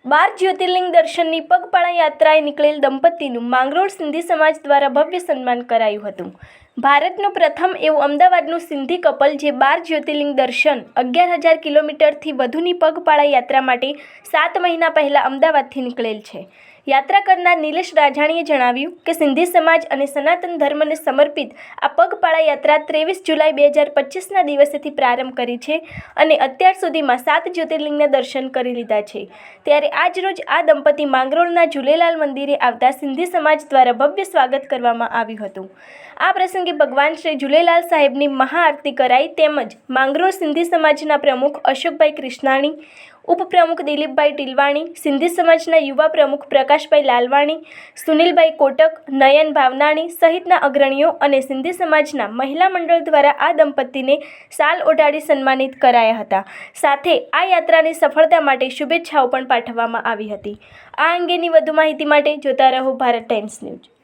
12 જ્યોતિર્લિંગ દર્શનની પગપાળા યાત્રાએ નીકળેલ દંપતીનું માંગરોળ સિંધી સમાજ દ્વારા ભવ્ય સન્માન કરાયું હતું। ભારતનું પ્રથમ એવું અમદાવાદનું સિંધી કપલ જે 12 જ્યોતિર્લિંગ દર્શન 11,000 કિલોમીટરથી વધુની પગપાળા યાત્રા માટે 7 મહિના પહેલા અમદાવાદથી નીકળેલ છે। યાત્રા કરનાર નિલેશ રાજાણીએ જણાવ્યું કે સિંધી સમાજ અને સનાતન ધર્મને સમર્પિત આ પગપાળા યાત્રા 23 જુલાઈ 2025ના દિવસેથી પ્રારંભ કરી છે અને અત્યાર સુધીમાં 7 જ્યોતિર્લિંગના દર્શન કરી લીધા છે। ત્યારે આજરોજ આ દંપતી માંગરોળના ઝૂલેલાલ મંદિરે આવતા સિંધી સમાજ દ્વારા ભવ્ય સ્વાગત કરવામાં આવ્યું હતું। આ પ્રસંગે ભગવાન શ્રી ઝૂલેલાલ સાહેબની મહાઆરતી કરાઈ તેમજ માંગરોળ સિંધી સમાજના પ્રમુખ અશોકભાઈ કૃષ્ણાણી, ઉપપ્રમુખ દિલીપભાઈ ટીલવાણી, સિંધી સમાજના યુવા પ્રમુખ પ્રકાશભાઈ લાલવાણી, સુનિલભાઈ કોટક, નયન ભાવનાણી સહિતના અગ્રણીઓ અને સિંધી સમાજના મહિલા મંડળ દ્વારા આ દંપતીને શાલ ઓઢાડી સન્માનિત કરાયા હતા। સાથે આ યાત્રાની સફળતા માટે શુભેચ્છાઓ પણ પાઠવવામાં આવી હતી। આ અંગેની વધુ માહિતી માટે જોતા રહો ભારત ટાઈમ્સ ન્યૂઝ।